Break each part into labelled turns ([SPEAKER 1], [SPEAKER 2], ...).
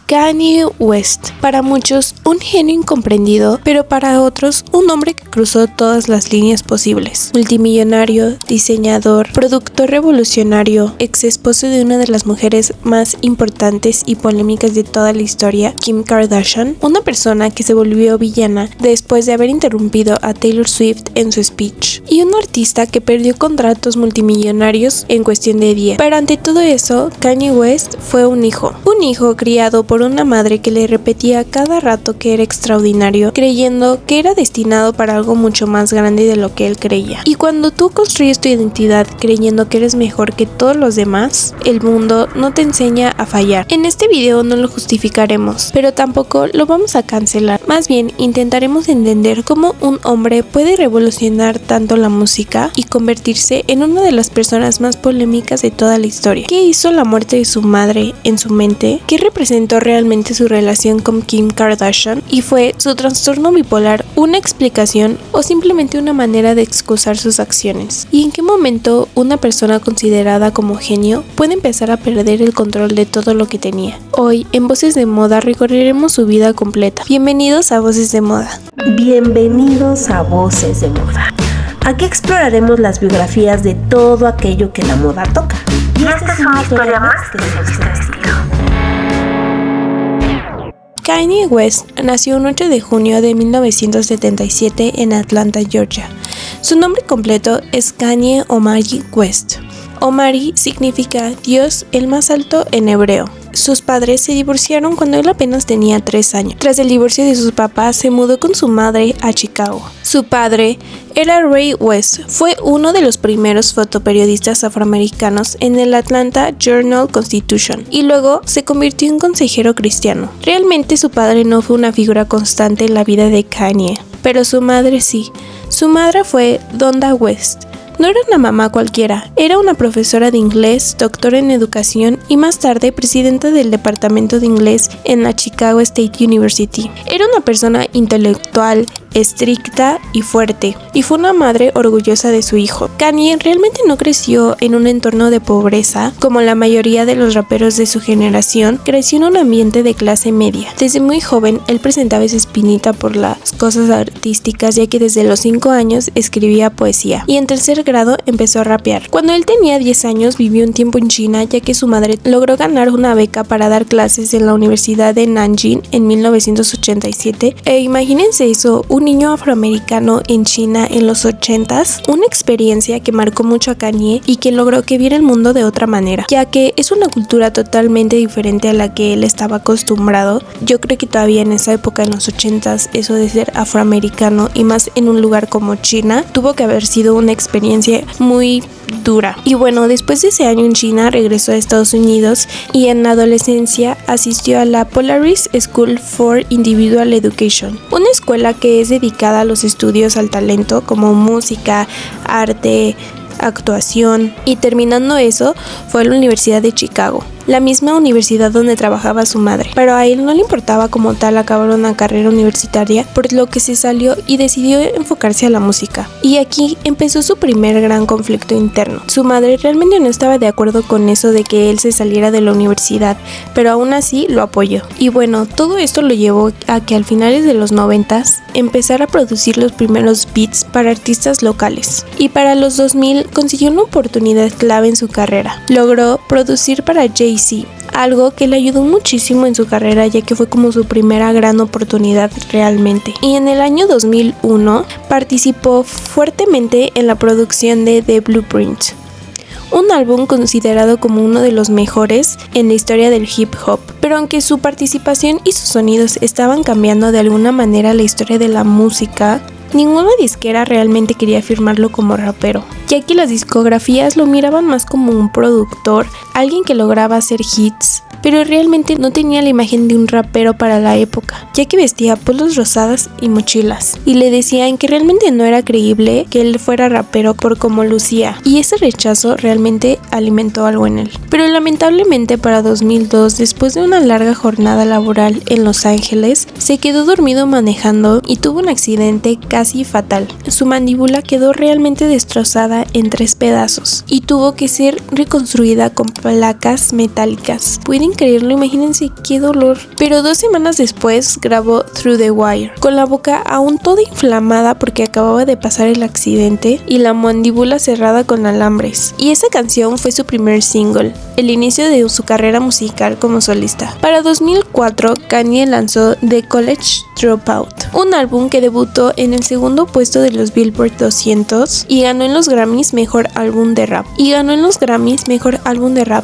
[SPEAKER 1] Kanye West, para muchos un genio incomprendido, pero para otros un hombre que cruzó todas las líneas posibles. Multimillonario, diseñador, productor revolucionario, ex esposo de una de las mujeres más importantes y polémicas de toda la historia, Kim Kardashian, una persona que se volvió villana después de haber interrumpido a Taylor Swift en su speech, y un artista que perdió contratos multimillonarios en cuestión de días. Pero ante todo eso, Kanye West fue un hijo criado por una madre que le repetía cada rato que era extraordinario, creyendo que era destinado para algo mucho más grande de lo que él creía. Y cuando tú construyes tu identidad creyendo que eres mejor que todos los demás, el mundo no te enseña a fallar. En este video no lo justificaremos, pero tampoco lo vamos a cancelar. Más bien, intentaremos entender cómo un hombre puede revolucionar tanto la música y convertirse en una de las personas más polémicas de toda la historia. ¿Qué hizo la muerte de su madre en su mente? ¿Qué representó realmente su relación con Kim Kardashian? ¿Y fue su trastorno bipolar una explicación o simplemente una manera de excusar sus acciones? ¿Y en qué momento una persona considerada como genio puede empezar a perder el control de todo lo que tenía? Hoy, en Voces de Moda, recorreremos su vida completa. Bienvenidos a Voces de Moda.
[SPEAKER 2] Bienvenidos a Voces de Moda. Aquí exploraremos las biografías de todo aquello que la moda toca. Y esta es una historia más de nuestro estilo.
[SPEAKER 1] Kanye West nació un 8 de junio de 1977 en Atlanta, Georgia. Su nombre completo es Kanye Omari West. Omari significa Dios el más alto en hebreo. Sus padres se divorciaron cuando él apenas tenía 3 años. Tras el divorcio de sus papás, se mudó con su madre a Chicago. Su padre era Ray West. Fue uno de los primeros fotoperiodistas afroamericanos en el Atlanta Journal-Constitution y luego se convirtió en consejero cristiano. Realmente su padre no fue una figura constante en la vida de Kanye, pero su madre sí. Su madre fue Donda West. No era una mamá cualquiera, era una profesora de inglés, doctora en educación y más tarde presidenta del departamento de inglés en la Chicago State University. Era una persona intelectual, estricta y fuerte, y fue una madre orgullosa de su hijo. Kanye realmente no creció en un entorno de pobreza, como la mayoría de los raperos de su generación. Creció en un ambiente de clase media. Desde muy joven, él presentaba esa espinita por las cosas artísticas, ya que desde los 5 años escribía poesía, y en tercer grado empezó a rapear. Cuando él tenía 10 años, vivió un tiempo en China, ya que su madre logró ganar una beca para dar clases en la Universidad de Nanjing en 1987, e imagínense eso, un niño afroamericano en China en los 80s, una experiencia que marcó mucho a Kanye y que logró que viera el mundo de otra manera, ya que es una cultura totalmente diferente a la que él estaba acostumbrado. Yo creo que todavía en esa época, en los 80s, eso de ser afroamericano y más en un lugar como China, tuvo que haber sido una experiencia muy dura. Y bueno, después de ese año en China regresó a Estados Unidos y en la adolescencia asistió a la Polaris School for Individual Education, una escuela que es dedicada a los estudios al talento como música, arte, actuación, y terminando eso fue a la Universidad de Chicago, la misma universidad donde trabajaba su madre, pero a él no le importaba como tal acabar una carrera universitaria, por lo que se salió y decidió enfocarse a la música. Y aquí empezó su primer gran conflicto interno. Su madre realmente no estaba de acuerdo con eso de que él se saliera de la universidad, pero aún así lo apoyó. Y bueno, todo esto lo llevó a que al finales de los 90s empezara a producir los primeros beats para artistas locales, y para los 2000 consiguió una oportunidad clave en su carrera. Logró producir para Jay-Z, algo que le ayudó muchísimo en su carrera, ya que fue como su primera gran oportunidad realmente. Y en el año 2001 participó fuertemente en la producción de The Blueprint, un álbum considerado como uno de los mejores en la historia del hip hop. Pero aunque su participación y sus sonidos estaban cambiando de alguna manera la historia de la música, ninguna disquera realmente quería firmarlo como rapero, ya que las discografías lo miraban más como un productor, alguien que lograba hacer hits, pero realmente no tenía la imagen de un rapero para la época, ya que vestía polos rosadas y mochilas, y le decían que realmente no era creíble que él fuera rapero por cómo lucía, y ese rechazo realmente alimentó algo en él. Pero lamentablemente para 2002, después de una larga jornada laboral en Los Ángeles, se quedó dormido manejando y tuvo un accidente casi casi fatal. Su mandíbula quedó realmente destrozada en 3 pedazos y tuvo que ser reconstruida con placas metálicas. ¿Pueden creerlo? Imagínense qué dolor. Pero 2 semanas después grabó Through the Wire, con la boca aún toda inflamada porque acababa de pasar el accidente y la mandíbula cerrada con alambres. Y esa canción fue su primer single, el inicio de su carrera musical como solista. Para 2004, Kanye lanzó The College Dropout, un álbum que debutó en el segundo puesto de los Billboard 200 y ganó en los Grammys Mejor Álbum de Rap.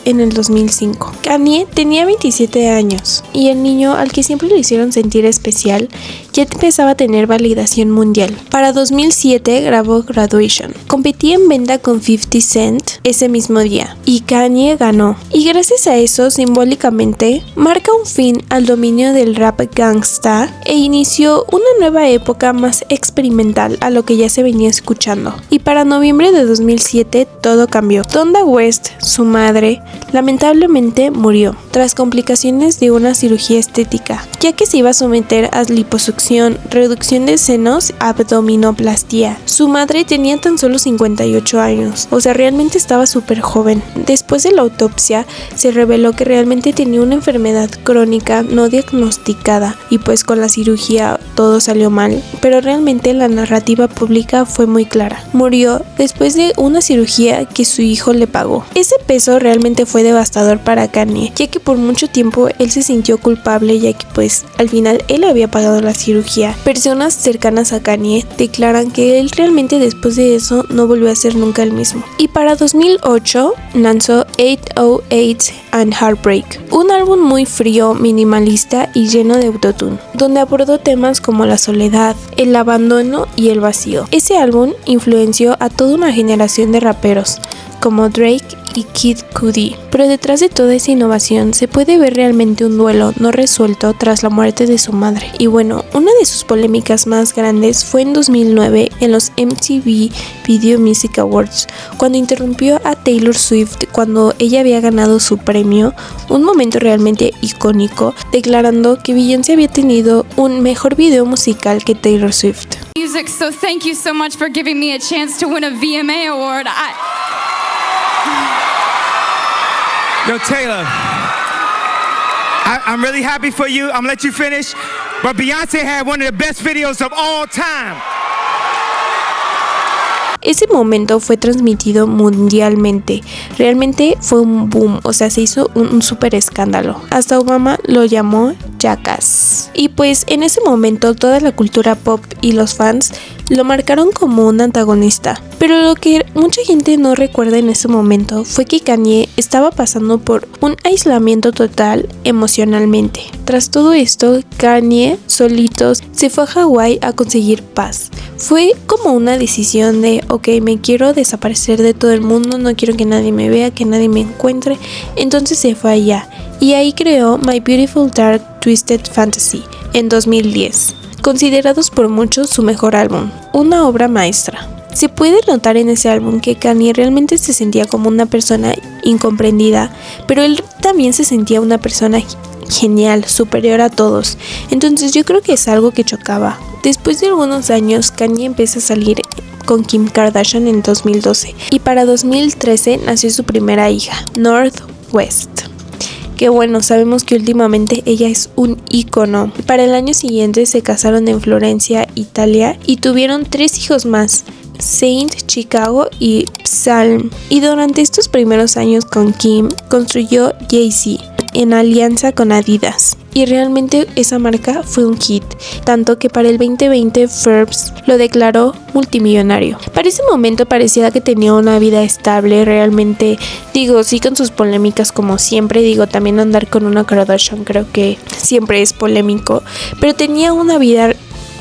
[SPEAKER 1] En el 2005. Kanye tenía 27 años y el niño al que siempre le hicieron sentir especial ya empezaba a tener validación mundial. Para 2007 grabó Graduation. Competía en venta con 50 Cent ese mismo día y Kanye ganó. Y gracias a eso, simbólicamente, marca un fin al dominio del rap gangsta e inició una nueva época más experimental a lo que ya se venía escuchando. Y para noviembre de 2007 todo cambió. Donda West, su madre, lamentablemente murió tras complicaciones de una cirugía estética, ya que se iba a someter a liposucción, reducción de senos, abdominoplastía. Su madre tenía tan solo 58 años, o sea, realmente estaba súper joven. Después de la autopsia se reveló que realmente tenía una enfermedad crónica no diagnosticada y pues con la cirugía todo salió mal, pero realmente la narrativa pública fue muy clara. Murió después de una cirugía que su hijo le pagó. Ese peso realmente fue devastador para Kanye, ya que por mucho tiempo él se sintió culpable, ya que pues al final él había pagado la cirugía. Personas cercanas a Kanye declaran que él realmente después de eso no volvió a ser nunca el mismo. Y para 2008 lanzó 808 and Heartbreak, un álbum muy frío, minimalista y lleno de autotune, donde abordó temas como la soledad, el abandono y el vacío. Ese álbum influenció a toda una generación de raperos como Drake y Kid Cudi, pero detrás de toda esa innovación se puede ver realmente un duelo no resuelto tras la muerte de su madre. Y bueno, una de sus polémicas más grandes fue en 2009 en los MTV Video Music Awards, cuando interrumpió a Taylor Swift cuando ella había ganado su premio, un momento realmente icónico, declarando que Beyoncé había tenido un mejor video musical que Taylor Swift.
[SPEAKER 3] Music, so thank you so much for giving me a chance to win a VMA award.
[SPEAKER 4] Yo, Taylor, I'm really happy for you. I'm gonna let you finish. But Beyonce had one of the best videos of all time.
[SPEAKER 1] Ese momento fue transmitido mundialmente, realmente fue un boom, o sea, se hizo un súper escándalo. Hasta Obama lo llamó Jackass. Y pues en ese momento toda la cultura pop y los fans lo marcaron como un antagonista. Pero lo que mucha gente no recuerda en ese momento fue que Kanye estaba pasando por un aislamiento total emocionalmente. Tras todo esto, Kanye solito se fue a Hawái a conseguir paz. Fue como una decisión de, ok, me quiero desaparecer de todo el mundo, no quiero que nadie me vea, que nadie me encuentre. Entonces se fue allá y ahí creó My Beautiful Dark Twisted Fantasy en 2010, considerados por muchos su mejor álbum, una obra maestra. Se puede notar en ese álbum que Kanye realmente se sentía como una persona incomprendida, pero él también se sentía una persona genial, superior a todos. Entonces yo creo que es algo que chocaba. Después de algunos años, Kanye empezó a salir con Kim Kardashian en 2012 y para 2013 nació su primera hija, North West. Que bueno, sabemos que últimamente ella es un ícono. Para el año siguiente se casaron en Florencia, Italia y tuvieron 3 hijos más, Saint, Chicago y Psalm. Y durante estos primeros años con Kim construyó Jay-Z en alianza con Adidas. Y realmente esa marca fue un hit, tanto que para el 2020 Forbes lo declaró multimillonario. Para ese momento parecía que tenía una vida estable, realmente, digo, sí con sus polémicas como siempre, digo, también andar con una Kardashian creo que siempre es polémico, pero tenía una vida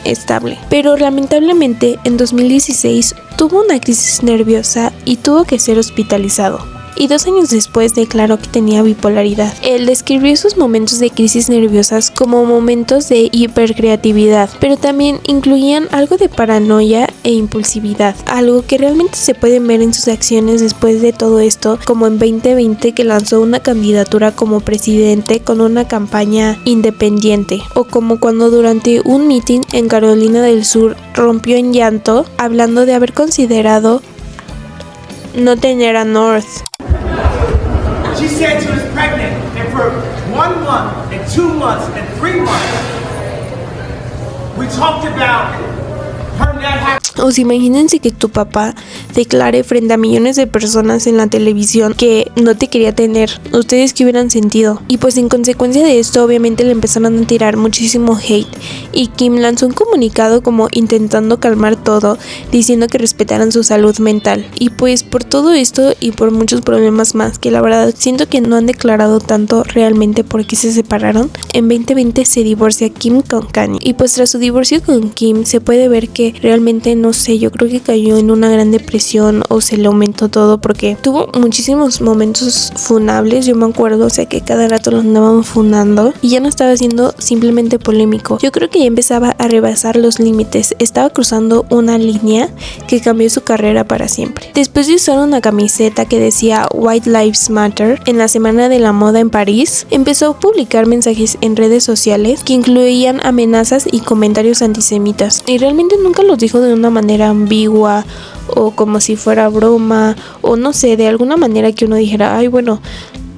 [SPEAKER 1] estable. Pero lamentablemente en 2016 tuvo una crisis nerviosa y tuvo que ser hospitalizado. y 2 años después declaró que tenía bipolaridad. Él describió sus momentos de crisis nerviosas como momentos de hipercreatividad, pero también incluían algo de paranoia e impulsividad, algo que realmente se pueden ver en sus acciones después de todo esto, como en 2020 que lanzó una candidatura como presidente con una campaña independiente, o como cuando durante un meeting en Carolina del Sur rompió en llanto hablando de haber considerado no tener a North.
[SPEAKER 5] She said she was pregnant, and for 1 month, and 2 months, and 3 months, we talked about her not having.
[SPEAKER 1] O sea, imagínense que tu papá declare frente a millones de personas en la televisión que no te quería tener. ¿Ustedes qué hubieran sentido? Y pues en consecuencia de esto, obviamente le empezaron a tirar muchísimo hate. Y Kim lanzó un comunicado como intentando calmar todo, diciendo que respetaran su salud mental. Y pues por todo esto y por muchos problemas más, que la verdad siento que no han declarado tanto realmente por qué se separaron, en 2020 se divorcia Kim con Kanye. Y pues tras su divorcio con Kim se puede ver que realmente no sé, yo creo que cayó en una gran depresión o se le aumentó todo porque tuvo muchísimos momentos funables. Yo me acuerdo, o sea, que cada rato lo andaban funando y ya no estaba siendo simplemente polémico. Yo creo que ya empezaba a rebasar los límites, estaba cruzando una línea que cambió su carrera para siempre. Después de usar una camiseta que decía White Lives Matter en la Semana de la Moda en París, empezó a publicar mensajes en redes sociales que incluían amenazas y comentarios antisemitas, y realmente nunca los dijo de una manera ambigua o como si fuera broma, o no sé, de alguna manera que uno dijera, ay, bueno,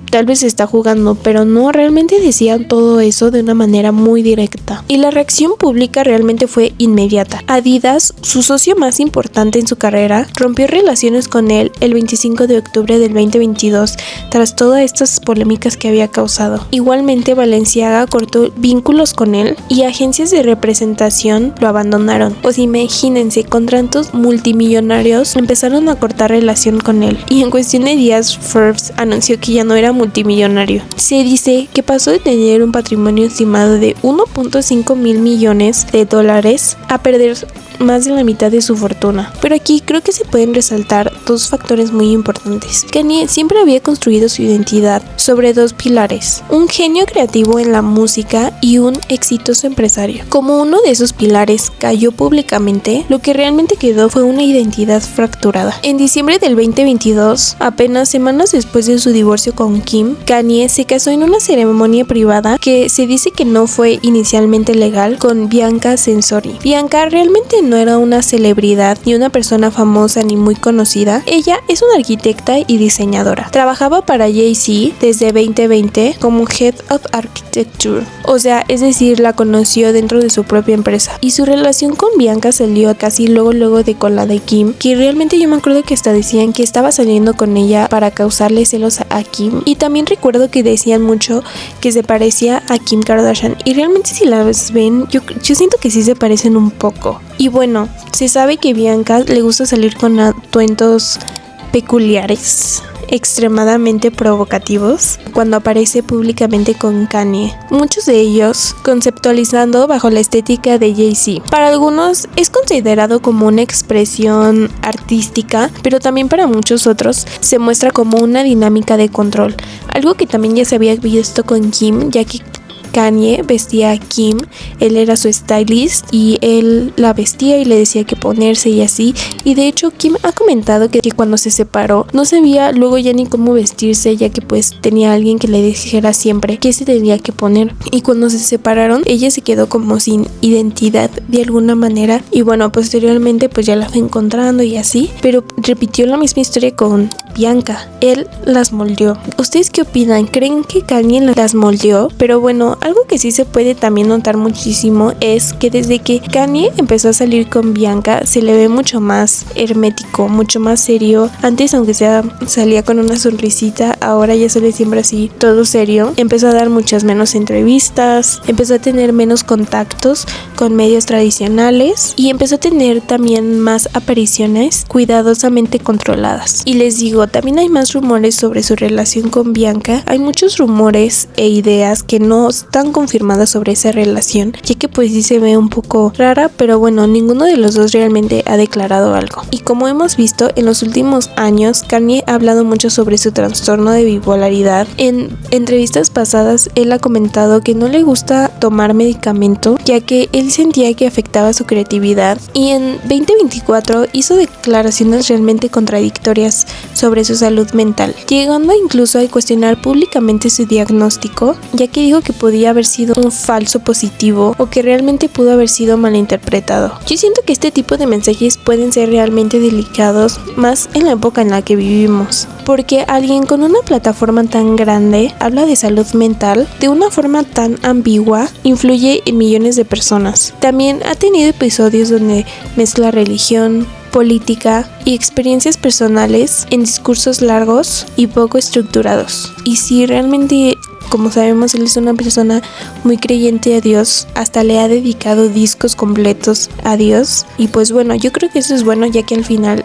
[SPEAKER 1] tal vez está jugando, pero no, realmente decían todo eso de una manera muy directa. Y la reacción pública realmente fue inmediata. Adidas, su socio más importante en su carrera, rompió relaciones con él el 25 de octubre del 2022 tras todas estas polémicas que había causado. Igualmente, Balenciaga cortó vínculos con él y agencias de representación lo abandonaron. O sea, imagínense, contratos multimillonarios empezaron a cortar relación con él. Y en cuestión de días, Forbes anunció que ya no era multimillonario. Se dice que pasó de tener un patrimonio estimado de 1.5 mil millones de dólares a perder más de la mitad de su fortuna. Pero aquí creo que se pueden resaltar 2 factores muy importantes. Kanye siempre había construido su identidad sobre 2 pilares: un genio creativo en la música y un exitoso empresario. Como uno de esos pilares cayó públicamente, lo que realmente quedó fue una identidad fracturada. En diciembre del 2022, apenas semanas después de su divorcio con Kim, Kanye se casó en una ceremonia privada que se dice que no fue inicialmente legal con Bianca Censori. Bianca realmente no era una celebridad ni una persona famosa ni muy conocida. Ella es una arquitecta y diseñadora. Trabajaba para Jay-Z desde 2020 como Head of Architecture. O sea, es decir, la conoció dentro de su propia empresa. Y su relación con Bianca salió casi luego de con la de Kim, que realmente yo me acuerdo que hasta decían que estaba saliendo con ella para causarle celos a Kim. Y también recuerdo que decían mucho que se parecía a Kim Kardashian. Y realmente si las ven, yo siento que sí se parecen un poco. Y bueno, se sabe que Bianca le gusta salir con atuendos peculiares, extremadamente provocativos, cuando aparece públicamente con Kanye, muchos de ellos conceptualizando bajo la estética de Jay-Z. Para algunos es considerado como una expresión artística, pero también para muchos otros se muestra como una dinámica de control, algo que también ya se había visto con Kim, ya que Kanye vestía a Kim, él era su stylist y él la vestía y le decía qué ponerse y así. Y de hecho Kim ha comentado que cuando se separó no sabía luego ya ni cómo vestirse, ya que pues tenía a alguien que le dijera siempre qué se tenía que poner. Y cuando se separaron ella se quedó como sin identidad de alguna manera, y bueno, posteriormente pues ya la fue encontrando y así, pero repitió la misma historia con Bianca. Él las moldeó. ¿Ustedes qué opinan? ¿Creen que Kanye las moldeó? Pero bueno, algo que sí se puede también notar muchísimo es que desde que Kanye empezó a salir con Bianca se le ve mucho más hermético, mucho más serio. Antes, aunque sea salía con una sonrisita, ahora ya sale siempre así, todo serio. Empezó a dar muchas menos entrevistas, empezó a tener menos contactos con medios tradicionales y empezó a tener también más apariciones cuidadosamente controladas. Y les digo, también hay más rumores sobre su relación con Bianca. Hay muchos rumores e ideas que no tan confirmada sobre esa relación, ya que pues sí se ve un poco rara, pero bueno, ninguno de los dos realmente ha declarado algo. Y como hemos visto en los últimos años, Kanye ha hablado mucho sobre su trastorno de bipolaridad. En entrevistas pasadas él ha comentado que no le gusta tomar medicamento, ya que él sentía que afectaba su creatividad, y en 2024 hizo declaraciones realmente contradictorias sobre su salud mental, llegando incluso a cuestionar públicamente su diagnóstico, ya que dijo que podía haber sido un falso positivo o que realmente pudo haber sido malinterpretado. Yo siento que este tipo de mensajes pueden ser realmente delicados, más en la época en la que vivimos, porque alguien con una plataforma tan grande habla de salud mental de una forma tan ambigua, influye en millones de personas. También ha tenido episodios donde mezcla religión, política y experiencias personales en discursos largos y poco estructurados. Y si realmente, como sabemos, él es una persona muy creyente a Dios, hasta le ha dedicado discos completos a Dios. Y pues bueno, yo creo que eso es bueno, ya que al final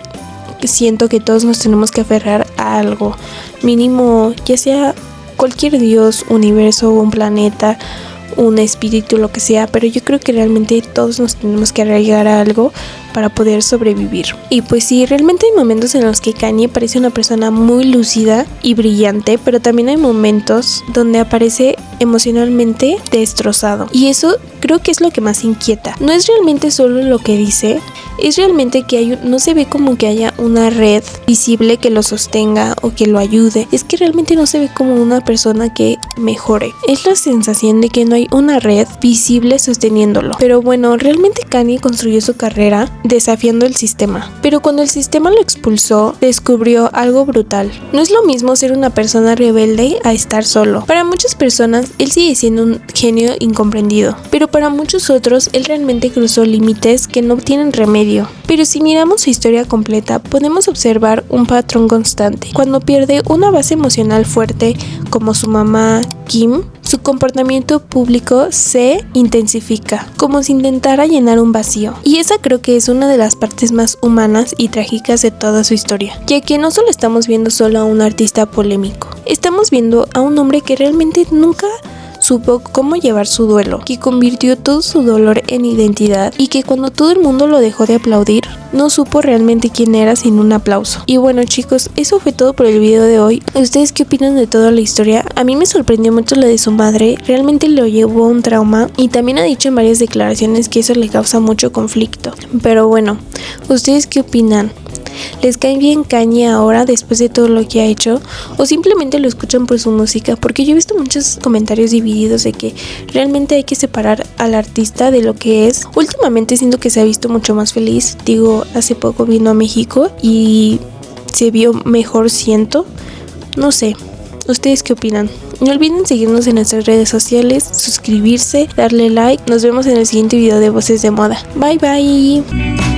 [SPEAKER 1] siento que todos nos tenemos que aferrar a algo mínimo, ya sea cualquier Dios, universo, un planeta, un espíritu, lo que sea, pero yo creo que realmente todos nos tenemos que arraigar a algo para poder sobrevivir. Y pues sí, realmente hay momentos en los que Kanye parece una persona muy lúcida y brillante, pero también hay momentos donde aparece emocionalmente destrozado, y eso creo que es lo que más inquieta. No es realmente solo lo que dice, es realmente que no se ve como que haya una red visible que lo sostenga o que lo ayude. Es que realmente no se ve como una persona que mejore. Es la sensación de que no hay una red visible sosteniéndolo. Pero bueno, realmente Kanye construyó su carrera desafiando el sistema. Pero cuando el sistema lo expulsó, descubrió algo brutal. No es lo mismo ser una persona rebelde a estar solo. Para muchas personas, él sigue siendo un genio incomprendido. Pero para muchos otros, él realmente cruzó límites que no tienen remedio. Pero si miramos su historia completa, podemos observar un patrón constante. Cuando pierde una base emocional fuerte, como su mamá, Kim, su comportamiento público se intensifica, como si intentara llenar un vacío. Y esa creo que es una de las partes más humanas y trágicas de toda su historia, ya que no solo estamos viendo solo a un artista polémico, estamos viendo a un hombre que realmente nunca supo cómo llevar su duelo, que convirtió todo su dolor en identidad, y que cuando todo el mundo lo dejó de aplaudir, no supo realmente quién era sin un aplauso. Y bueno, chicos, eso fue todo por el video de hoy. ¿Ustedes qué opinan de toda la historia? A mí me sorprendió mucho lo de su madre, realmente lo llevó a un trauma, y también ha dicho en varias declaraciones que eso le causa mucho conflicto. Pero bueno, ¿ustedes qué opinan? ¿Les cae bien Kanye ahora después de todo lo que ha hecho? ¿O simplemente lo escuchan por su música? Porque yo he visto muchos comentarios divididos de que realmente hay que separar al artista de lo que es. Últimamente siento que se ha visto mucho más feliz. Digo, hace poco vino a México y se vio mejor, siento. No sé, ¿ustedes qué opinan? No olviden seguirnos en nuestras redes sociales, suscribirse, darle like. Nos vemos en el siguiente video de Voces de Moda. Bye bye.